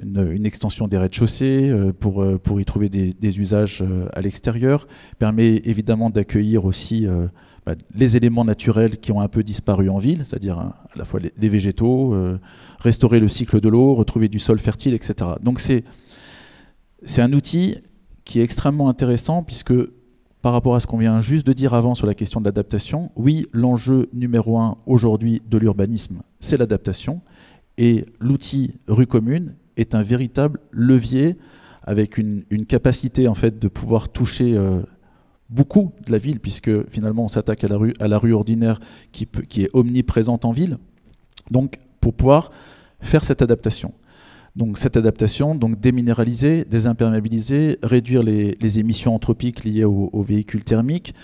une extension des rez-de-chaussée pour y trouver des usages à l'extérieur, permet évidemment d'accueillir aussi les éléments naturels qui ont un peu disparu en ville, c'est-à-dire à la fois les végétaux, restaurer le cycle de l'eau, retrouver du sol fertile, etc. Donc c'est un outil qui est extrêmement intéressant puisque par rapport à ce qu'on vient juste de dire avant sur la question de l'adaptation, oui, l'enjeu numéro 1 aujourd'hui de l'urbanisme, c'est l'adaptation, et l'outil rue commune est un véritable levier avec une capacité en fait de pouvoir toucher beaucoup de la ville, puisque finalement on s'attaque à la rue ordinaire qui est omniprésente en ville, donc pour pouvoir faire cette adaptation. Donc cette adaptation, donc déminéraliser, désimperméabiliser, réduire les émissions anthropiques liées aux véhicules thermiques,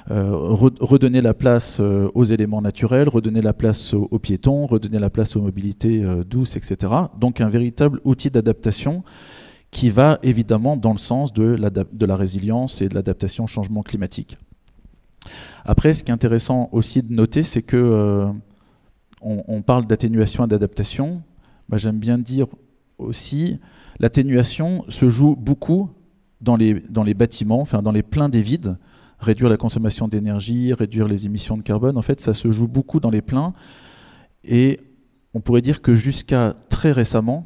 redonner la place aux éléments naturels, redonner la place aux piétons, redonner la place aux mobilités douces, etc. Donc un véritable outil d'adaptation qui va évidemment dans le sens de la résilience et de l'adaptation au changement climatique. Après, ce qui est intéressant aussi de noter, c'est que on parle d'atténuation et d'adaptation. J'aime bien dire aussi, l'atténuation se joue beaucoup dans les bâtiments, enfin dans les pleins des vides, réduire la consommation d'énergie, réduire les émissions de carbone. En fait, ça se joue beaucoup dans les pleins. Et on pourrait dire que jusqu'à très récemment,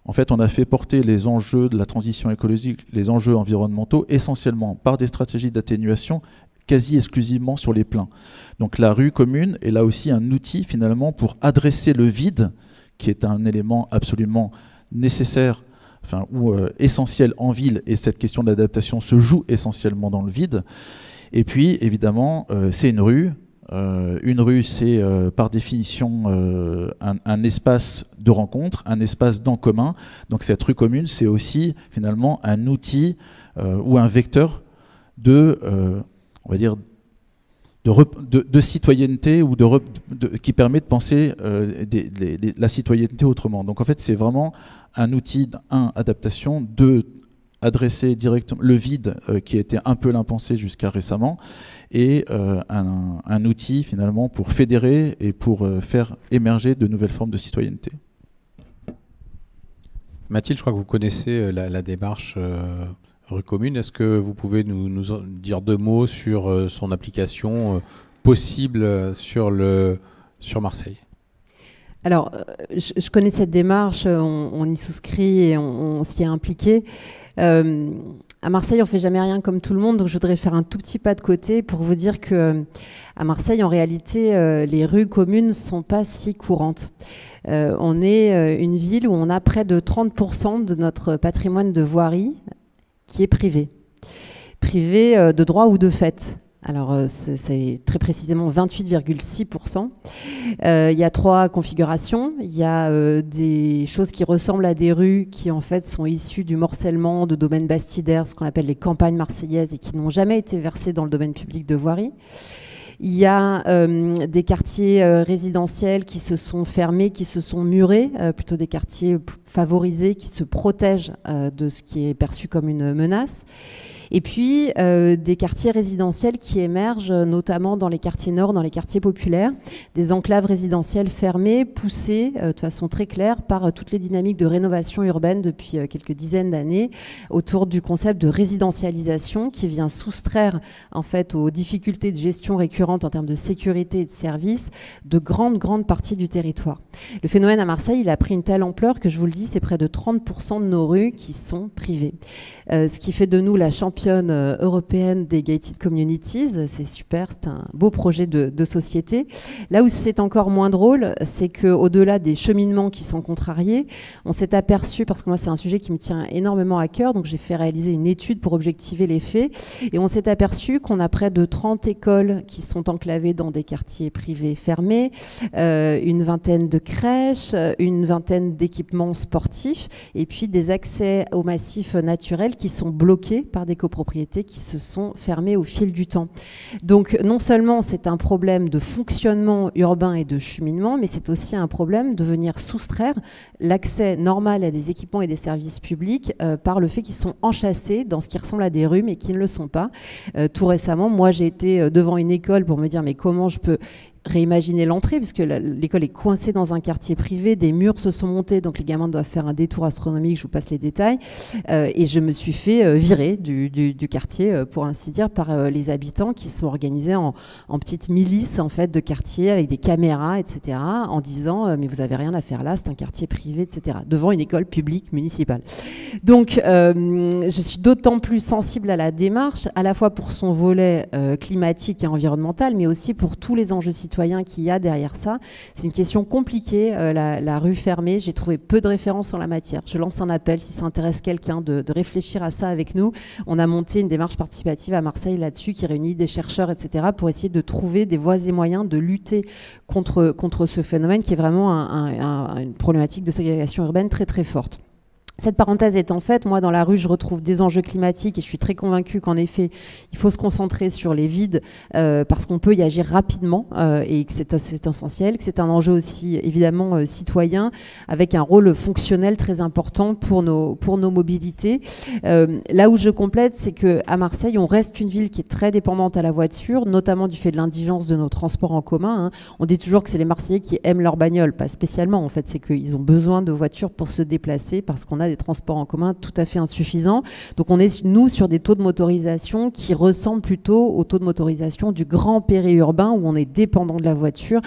en fait, on a fait porter les enjeux de la transition écologique, les enjeux environnementaux, essentiellement par des stratégies d'atténuation, quasi exclusivement sur les pleins. Donc la rue commune est là aussi un outil finalement pour adresser le vide, qui est un élément absolument nécessaire, ou essentiel en ville, et cette question de l'adaptation se joue essentiellement dans le vide. Et puis, évidemment, c'est une rue. Une rue, c'est par définition un espace de rencontre, un espace d'en commun. Donc cette rue commune, c'est aussi finalement un outil ou un vecteur on va dire, de citoyenneté ou qui permet de penser la citoyenneté autrement. Donc en fait, c'est vraiment un outil, adaptation, adresser directement le vide qui était un peu l'impensé jusqu'à récemment, et un outil finalement pour fédérer et pour faire émerger de nouvelles formes de citoyenneté. Mathilde, je crois que vous connaissez la démarche rue commune. Est-ce que vous pouvez nous dire deux mots sur son application possible sur Marseille ? Alors, je connais cette démarche, on y souscrit et on s'y est impliqué. À Marseille, on ne fait jamais rien comme tout le monde, donc je voudrais faire un tout petit pas de côté pour vous dire que à Marseille, en réalité, les rues communes ne sont pas si courantes. On est une ville où on a près de 30% de notre patrimoine de voirie qui est privé. Privé de droit ou de fait. Alors, c'est très précisément 28,6%. Il y a 3 configurations. Il y a des choses qui ressemblent à des rues qui, en fait, sont issues du morcellement de domaines bastidaires, ce qu'on appelle les campagnes marseillaises, et qui n'ont jamais été versées dans le domaine public de voirie. Il y a des quartiers résidentiels qui se sont fermés, qui se sont murés, plutôt des quartiers favorisés qui se protègent de ce qui est perçu comme une menace. Et puis, des quartiers résidentiels qui émergent, notamment dans les quartiers nord, dans les quartiers populaires, des enclaves résidentielles fermées, poussées de façon très claire par toutes les dynamiques de rénovation urbaine depuis quelques dizaines d'années, autour du concept de résidentialisation qui vient soustraire, en fait, aux difficultés de gestion récurrentes en termes de sécurité et de services, de grandes parties du territoire. Le phénomène à Marseille, il a pris une telle ampleur que, je vous le dis, c'est près de 30% de nos rues qui sont privées. Ce qui fait de nous la championne européenne des gated communities. C'est super, c'est un beau projet de société. Là où c'est encore moins drôle, c'est qu'au-delà des cheminements qui sont contrariés, on s'est aperçu, parce que moi c'est un sujet qui me tient énormément à cœur, donc j'ai fait réaliser une étude pour objectiver les faits, et on s'est aperçu qu'on a près de 30 écoles qui sont enclavées dans des quartiers privés fermés, une vingtaine de crèches, une vingtaine d'équipements sportifs, et puis des accès aux massifs naturels qui sont bloqués par des copropriétés qui se sont fermées au fil du temps. Donc non seulement c'est un problème de fonctionnement urbain et de cheminement, mais c'est aussi un problème de venir soustraire l'accès normal à des équipements et des services publics par le fait qu'ils sont enchâssés dans ce qui ressemble à des rues mais qui ne le sont pas. Tout récemment, moi j'ai été devant une école pour me dire mais comment je peux réimaginer l'entrée, puisque l'école est coincée dans un quartier privé, des murs se sont montés, donc les gamins doivent faire un détour astronomique, je vous passe les détails, et je me suis fait virer du quartier, pour ainsi dire, par les habitants qui sont organisés en petites milices en fait, de quartier, avec des caméras, etc., en disant mais vous avez rien à faire là, c'est un quartier privé, etc., devant une école publique municipale. Donc je suis d'autant plus sensible à la démarche, à la fois pour son volet climatique et environnemental, mais aussi pour tous les enjeux citoyens qu'il y a derrière ça. C'est une question compliquée, la rue fermée. J'ai trouvé peu de références en la matière. Je lance un appel, si ça intéresse quelqu'un, de réfléchir à ça avec nous. On a monté une démarche participative à Marseille là-dessus qui réunit des chercheurs, etc., pour essayer de trouver des voies et moyens de lutter contre ce phénomène qui est vraiment une problématique de ségrégation urbaine très très forte. Cette parenthèse étant faite, moi dans la rue je retrouve des enjeux climatiques et je suis très convaincue qu'en effet il faut se concentrer sur les vides parce qu'on peut y agir rapidement et que c'est essentiel, que c'est un enjeu aussi évidemment citoyen avec un rôle fonctionnel très important pour nos mobilités. Là où je complète, c'est qu'à Marseille on reste une ville qui est très dépendante à la voiture, notamment du fait de l'indigence de nos transports en commun, hein. On dit toujours que c'est les Marseillais qui aiment leur bagnole, pas spécialement en fait, c'est qu'ils ont besoin de voitures pour se déplacer parce qu'on a des transports en commun tout à fait insuffisants. Donc on est, nous, sur des taux de motorisation qui ressemblent plutôt aux taux de motorisation du grand périurbain où on est dépendant de la voiture.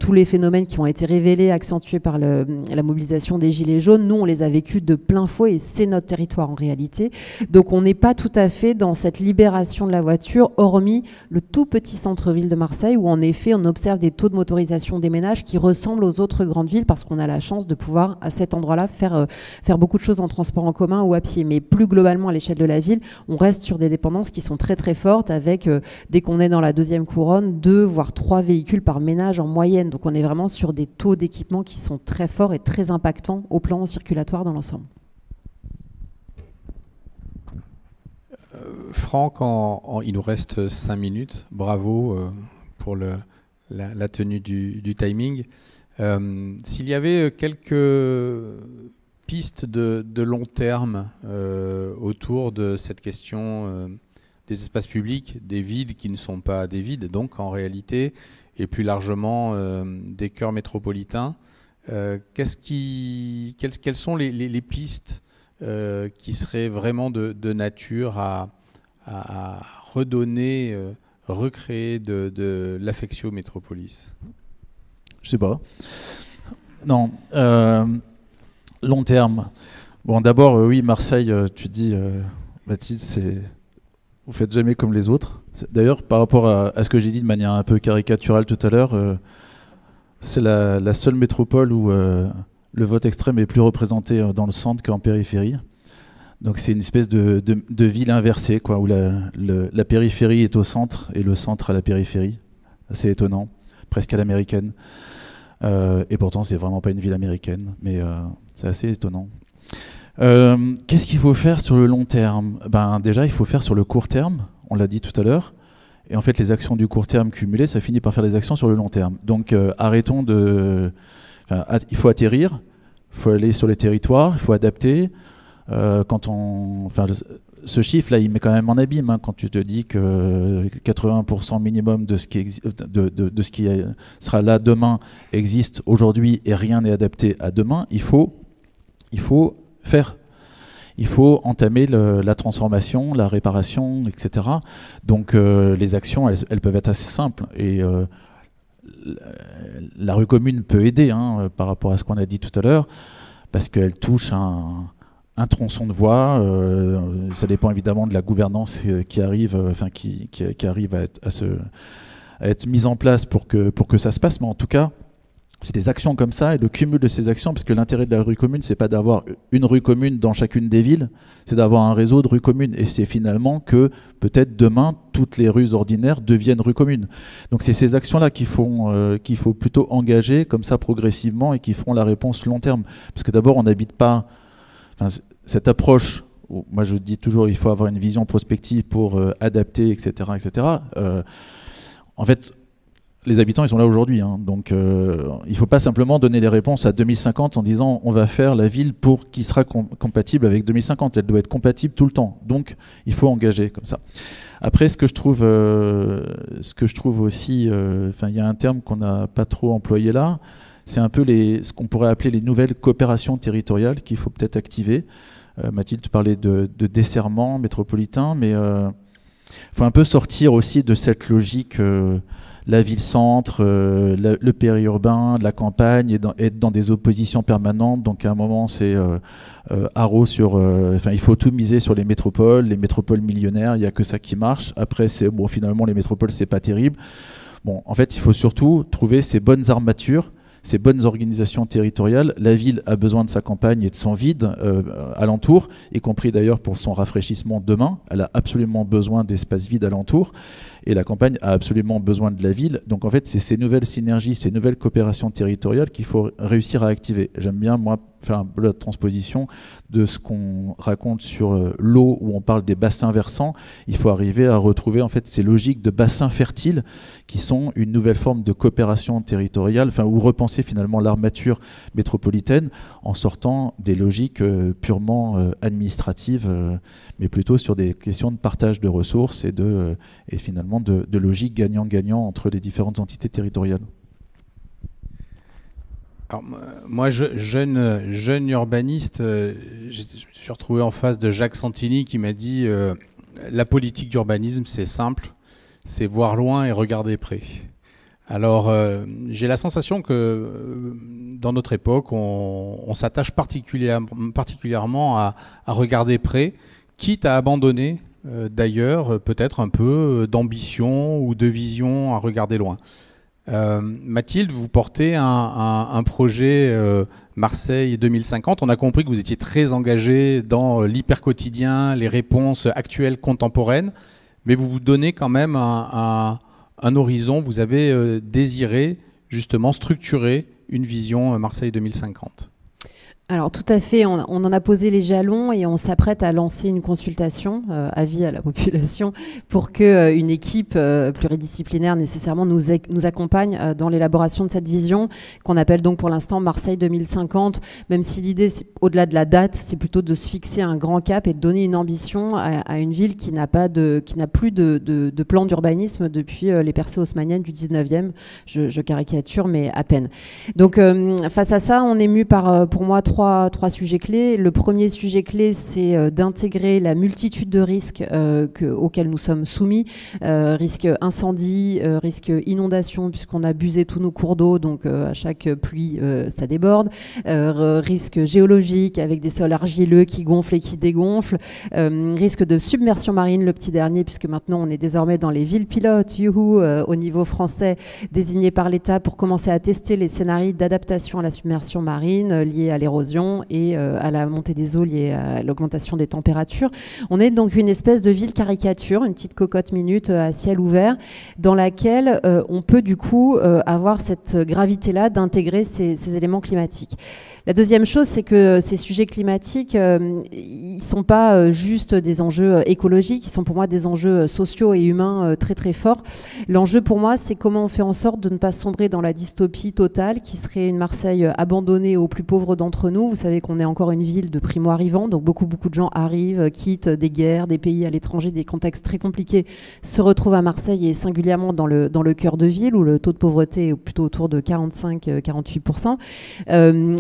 Tous les phénomènes qui ont été révélés, accentués par la mobilisation des Gilets jaunes, nous, on les a vécus de plein fouet et c'est notre territoire en réalité. Donc on n'est pas tout à fait dans cette libération de la voiture, hormis le tout petit centre-ville de Marseille où en effet on observe des taux de motorisation des ménages qui ressemblent aux autres grandes villes parce qu'on a la chance de pouvoir à cet endroit-là faire beaucoup de choses en transport en commun ou à pied. Mais plus globalement à l'échelle de la ville, on reste sur des dépendances qui sont très très fortes avec, dès qu'on est dans la deuxième couronne, 2 voire 3 véhicules par ménage en moyenne. Donc on est vraiment sur des taux d'équipement qui sont très forts et très impactants au plan circulatoire dans l'ensemble. Franck, il nous reste 5 minutes. Bravo pour la tenue du timing. S'il y avait quelques pistes de long terme autour de cette question des espaces publics, des vides qui ne sont pas des vides, donc en réalité, et plus largement des cœurs métropolitains, quelles sont les pistes qui seraient vraiment de nature à redonner, recréer de l'affectio métropolis? Je sais pas. Non. Long terme. Bon, d'abord, oui, Marseille, tu dis, Mathilde, vous faites jamais comme les autres. D'ailleurs, par rapport à ce que j'ai dit de manière un peu caricaturale tout à l'heure, c'est la seule métropole où le vote extrême est plus représenté dans le centre qu'en périphérie. Donc c'est une espèce de ville inversée, quoi, où la périphérie est au centre et le centre à la périphérie. Assez étonnant, presque à l'américaine. Et pourtant, c'est vraiment pas une ville américaine, mais c'est assez étonnant. Qu'est-ce qu'il faut faire sur le long terme? Déjà, il faut faire sur le court terme, on l'a dit tout à l'heure. Et en fait, les actions du court terme cumulées, ça finit par faire des actions sur le long terme. Donc arrêtons de... il faut atterrir, il faut aller sur les territoires, il faut adapter. Ce chiffre-là, il met quand même en abîme, hein, quand tu te dis que 80% minimum de ce qui sera là demain existe aujourd'hui et rien n'est adapté à demain. Il faut faire. Il faut entamer la transformation, la réparation, etc. Donc les actions, elles peuvent être assez simples. Et la rue commune peut aider, hein, par rapport à ce qu'on a dit tout à l'heure, parce qu'elle touche un tronçon de voie. Ça dépend évidemment de la gouvernance qui arrive, qui arrive à être mise en place pour que ça se passe. Mais en tout cas, c'est des actions comme ça et le cumul de ces actions, parce que l'intérêt de la rue commune, c'est pas d'avoir une rue commune dans chacune des villes, c'est d'avoir un réseau de rues communes. Et c'est finalement que peut-être demain, toutes les rues ordinaires deviennent rues communes. Donc c'est ces actions-là qu'il faut plutôt engager comme ça progressivement et qui feront la réponse long terme. Parce que d'abord, on n'habite pas... cette approche, où moi je dis toujours il faut avoir une vision prospective pour adapter, etc. etc. En fait, les habitants, ils sont là aujourd'hui, hein, donc il ne faut pas simplement donner les réponses à 2050 en disant on va faire la ville qui sera compatible avec 2050. Elle doit être compatible tout le temps, donc il faut engager comme ça. Après, ce que je trouve aussi, il y a un terme qu'on n'a pas trop employé là, c'est un peu ce qu'on pourrait appeler les nouvelles coopérations territoriales qu'il faut peut-être activer. Mathilde, tu parlais de desserrement métropolitain, mais il faut un peu sortir aussi de cette logique la ville-centre, le périurbain, la campagne, et être dans des oppositions permanentes. Donc à un moment, c'est haro sur... il faut tout miser sur les métropoles millionnaires, il n'y a que ça qui marche. Après, finalement, les métropoles, c'est pas terrible. Bon, en fait, il faut surtout trouver ces bonnes armatures, ces bonnes organisations territoriales. La ville a besoin de sa campagne et de son vide alentour, y compris d'ailleurs pour son rafraîchissement demain. Elle a absolument besoin d'espaces vides alentour. Et la campagne a absolument besoin de la ville. Donc en fait, c'est ces nouvelles synergies, ces nouvelles coopérations territoriales qu'il faut réussir à activer. J'aime bien, moi, faire un peu la transposition de ce qu'on raconte sur l'eau, où on parle des bassins versants. Il faut arriver à retrouver en fait ces logiques de bassins fertiles qui sont une nouvelle forme de coopération territoriale, ou repenser finalement l'armature métropolitaine en sortant des logiques purement administratives, mais plutôt sur des questions de partage de ressources et finalement de logique gagnant-gagnant entre les différentes entités territoriales. Alors, moi, jeune urbaniste, je me suis retrouvé en face de Jacques Santini qui m'a dit la politique d'urbanisme, c'est simple, c'est voir loin et regarder près. Alors, j'ai la sensation que dans notre époque, on s'attache particulièrement à regarder près, quitte à abandonner d'ailleurs peut-être un peu d'ambition ou de vision à regarder loin. Mathilde, vous portez un projet Marseille 2050. On a compris que vous étiez très engagé dans l'hyper-quotidien, les réponses actuelles, contemporaines, mais vous vous donnez quand même un horizon. Vous avez désiré justement structurer une vision Marseille 2050. Alors tout à fait, on en a posé les jalons et on s'apprête à lancer une consultation, avis à la population, pour qu'une équipe pluridisciplinaire nécessairement nous accompagne dans l'élaboration de cette vision, qu'on appelle donc pour l'instant Marseille 2050, même si l'idée, au-delà de la date, c'est plutôt de se fixer un grand cap et de donner une ambition à une ville qui n'a plus de plan d'urbanisme depuis les percées haussmanniennes du 19e, je caricature, mais à peine. Donc face à ça, on est mu par, pour moi, trois trois sujets clés. Le premier sujet clé, c'est d'intégrer la multitude de risques auxquels nous sommes soumis. Risque incendie, risque inondation, puisqu'on a busé tous nos cours d'eau, donc à chaque pluie, ça déborde. Risque géologique, avec des sols argileux qui gonflent et qui dégonflent. Risque de submersion marine, le petit dernier, puisque maintenant on est désormais dans les villes pilotes, au niveau français, désignées par l'État pour commencer à tester les scénarios d'adaptation à la submersion marine liés à l'érosion et à la montée des eaux liée à l'augmentation des températures. On est donc une espèce de ville caricature, une petite cocotte minute à ciel ouvert, dans laquelle on peut du coup avoir cette gravité-là d'intégrer ces éléments climatiques. La deuxième chose, c'est que ces sujets climatiques, ils ne sont pas juste des enjeux écologiques, ils sont pour moi des enjeux sociaux et humains très très forts. L'enjeu pour moi, c'est comment on fait en sorte de ne pas sombrer dans la dystopie totale, qui serait une Marseille abandonnée aux plus pauvres d'entre nous. Vous savez qu'on est encore une ville de primo-arrivants, donc beaucoup de gens arrivent, quittent des guerres, des pays à l'étranger, des contextes très compliqués, se retrouvent à Marseille et singulièrement dans le cœur de ville, où le taux de pauvreté est plutôt autour de 45-48%.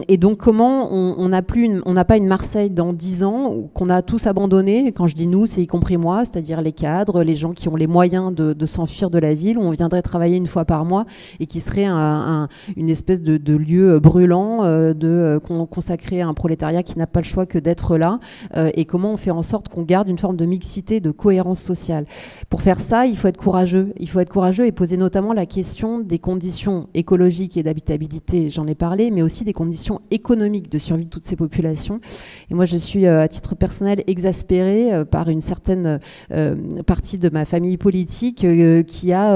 Et donc, comment on n'a pas une Marseille dans 10 ans qu'on a tous abandonné. Quand je dis nous, c'est y compris moi, c'est-à-dire les cadres, les gens qui ont les moyens de s'enfuir de la ville, où on viendrait travailler une fois par mois et qui serait une espèce de lieu brûlant, consacré à un prolétariat qui n'a pas le choix que d'être là. Et comment on fait en sorte qu'on garde une forme de mixité, de cohérence sociale. Pour faire ça, il faut être courageux. Il faut être courageux et poser notamment la question des conditions écologiques et d'habitabilité, j'en ai parlé, mais aussi des conditions économique de survie de toutes ces populations. Et moi, je suis, à titre personnel, exaspérée par une certaine partie de ma famille politique qui a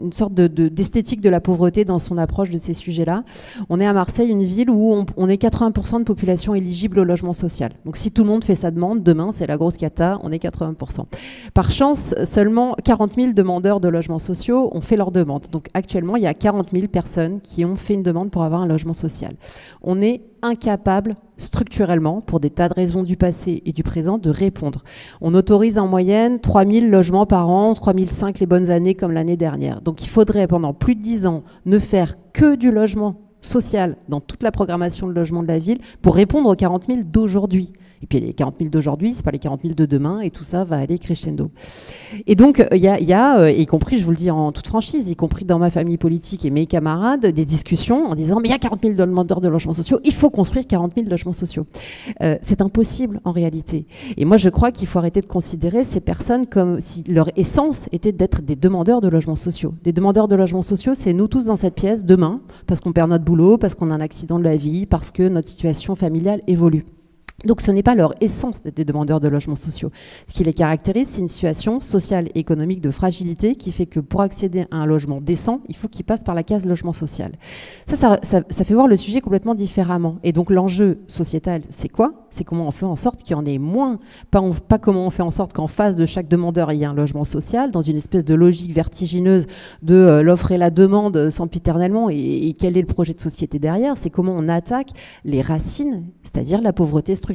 une sorte d'esthétique de la pauvreté dans son approche de ces sujets-là. On est à Marseille, une ville où on est 80% de population éligible au logement social. Donc si tout le monde fait sa demande, demain, c'est la grosse cata, on est 80%. Par chance, seulement 40 000 demandeurs de logements sociaux ont fait leur demande. Donc actuellement, il y a 40 000 personnes qui ont fait une demande pour avoir un logement social. On est incapable structurellement, pour des tas de raisons du passé et du présent, de répondre. On autorise en moyenne 3 000 logements par an, 3 500 les bonnes années comme l'année dernière. Donc il faudrait pendant plus de 10 ans ne faire que du logement social dans toute la programmation de logement de la ville pour répondre aux 40 000 d'aujourd'hui. Et puis les 40 000 d'aujourd'hui, c'est pas les 40 000 de demain, et tout ça va aller crescendo. Et donc, il y a, y compris, je vous le dis en toute franchise, y compris dans ma famille politique et mes camarades, des discussions en disant, mais il y a 40 000 demandeurs de logements sociaux, il faut construire 40 000 logements sociaux. C'est impossible, en réalité. Et moi, je crois qu'il faut arrêter de considérer ces personnes comme si leur essence était d'être des demandeurs de logements sociaux. Des demandeurs de logements sociaux, c'est nous tous dans cette pièce, demain, parce qu'on perd notre boulot, parce qu'on a un accident de la vie, parce que notre situation familiale évolue. Donc ce n'est pas leur essence d'être des demandeurs de logements sociaux. Ce qui les caractérise, c'est une situation sociale et économique de fragilité qui fait que pour accéder à un logement décent, il faut qu'ils passent par la case logement social. Ça fait voir le sujet complètement différemment. Et donc l'enjeu sociétal, c'est quoi? C'est comment on fait en sorte qu'il y en ait moins. Pas comment on fait en sorte qu'en face de chaque demandeur, il y ait un logement social, dans une espèce de logique vertigineuse de l'offre et la demande sempiternellement. Et quel est le projet de société derrière? C'est comment on attaque les racines, c'est-à-dire la pauvreté structurelle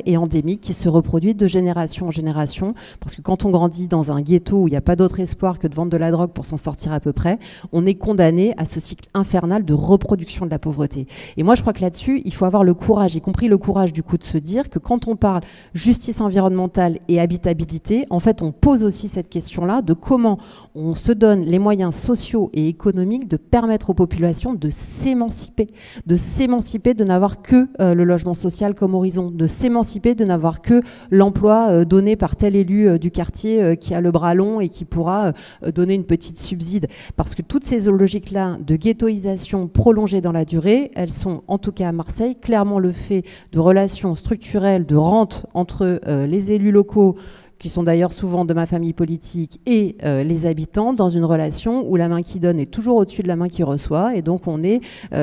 et endémique qui se reproduit de génération en génération, parce que quand on grandit dans un ghetto où il n'y a pas d'autre espoir que de vendre de la drogue pour s'en sortir à peu près, on est condamné à ce cycle infernal de reproduction de la pauvreté. Et moi je crois que là-dessus, il faut avoir le courage, y compris le courage du coup de se dire que quand on parle justice environnementale et habitabilité, en fait on pose aussi cette question-là de comment on se donne les moyens sociaux et économiques de permettre aux populations de s'émanciper, de n'avoir que le logement social comme horizon, de s'émanciper, de n'avoir que l'emploi donné par tel élu du quartier qui a le bras long et qui pourra donner une petite subside. Parce que toutes ces logiques-là de ghettoisation prolongée dans la durée, elles sont, en tout cas à Marseille, clairement le fait de relations structurelles, de rente entre les élus locaux, qui sont d'ailleurs souvent de ma famille politique, et les habitants, dans une relation où la main qui donne est toujours au-dessus de la main qui reçoit, et donc on est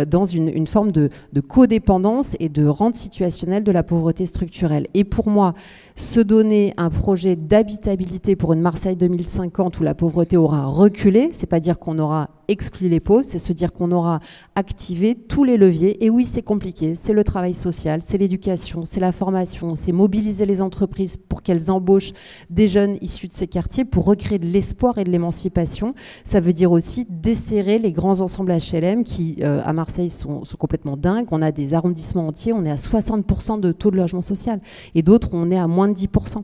dans une forme de codépendance et de rente situationnelle de la pauvreté structurelle. Et pour moi, se donner un projet d'habitabilité pour une Marseille 2050 où la pauvreté aura reculé, c'est pas dire qu'on aura exclu les pauvres, c'est se dire qu'on aura activé tous les leviers. Et oui, c'est compliqué, c'est le travail social, c'est l'éducation, c'est la formation, c'est mobiliser les entreprises pour qu'elles embauchent des jeunes issus de ces quartiers pour recréer de l'espoir et de l'émancipation. Ça veut dire aussi desserrer les grands ensembles HLM qui, à Marseille, sont complètement dingues. On a des arrondissements entiers, on est à 60% de taux de logement social. Et d'autres, on est à moins de 10%.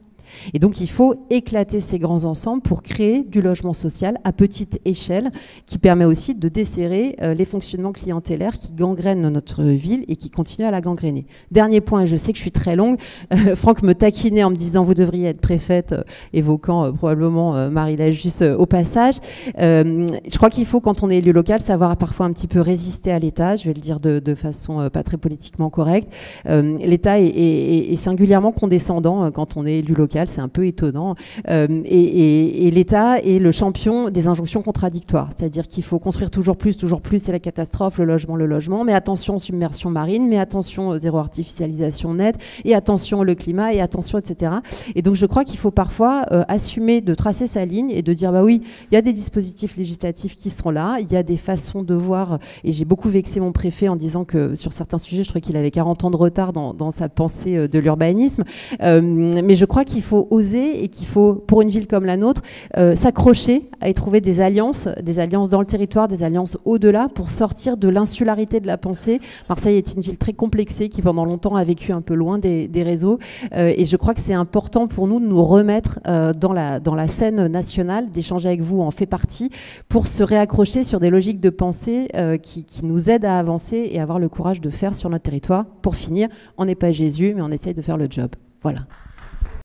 Et donc, il faut éclater ces grands ensembles pour créer du logement social à petite échelle qui permet aussi de desserrer les fonctionnements clientélaires qui gangrènent notre ville et qui continuent à la gangréner. Dernier point, je sais que je suis très longue. Franck me taquinait en me disant « vous devriez être préfète », évoquant probablement Marie Lajus au passage. Je crois qu'il faut, quand on est élu local, savoir parfois un petit peu résister à l'État. Je vais le dire de façon pas très politiquement correcte. L'État est singulièrement condescendant quand on est élu local. C'est un peu étonnant. Et l'État est le champion des injonctions contradictoires. C'est-à-dire qu'il faut construire toujours plus, c'est la catastrophe, le logement. Mais attention, submersion marine, mais attention, zéro artificialisation nette, et attention, le climat, et attention, etc. Et donc, je crois qu'il faut parfois assumer de tracer sa ligne et de dire, bah oui, il y a des dispositifs législatifs qui sont là, il y a des façons de voir, et j'ai beaucoup vexé mon préfet en disant que sur certains sujets, je trouvais qu'il avait 40 ans de retard dans sa pensée de l'urbanisme. Mais je crois qu'il faut oser et qu'il faut, pour une ville comme la nôtre, s'accrocher à y trouver des alliances dans le territoire, des alliances au-delà pour sortir de l'insularité de la pensée. Marseille est une ville très complexée qui pendant longtemps a vécu un peu loin des réseaux et je crois que c'est important pour nous de nous remettre dans la scène nationale, d'échanger avec vous en fait partie pour se réaccrocher sur des logiques de pensée qui nous aident à avancer et avoir le courage de faire sur notre territoire. Pour finir, on n'est pas Jésus mais on essaye de faire le job. Voilà.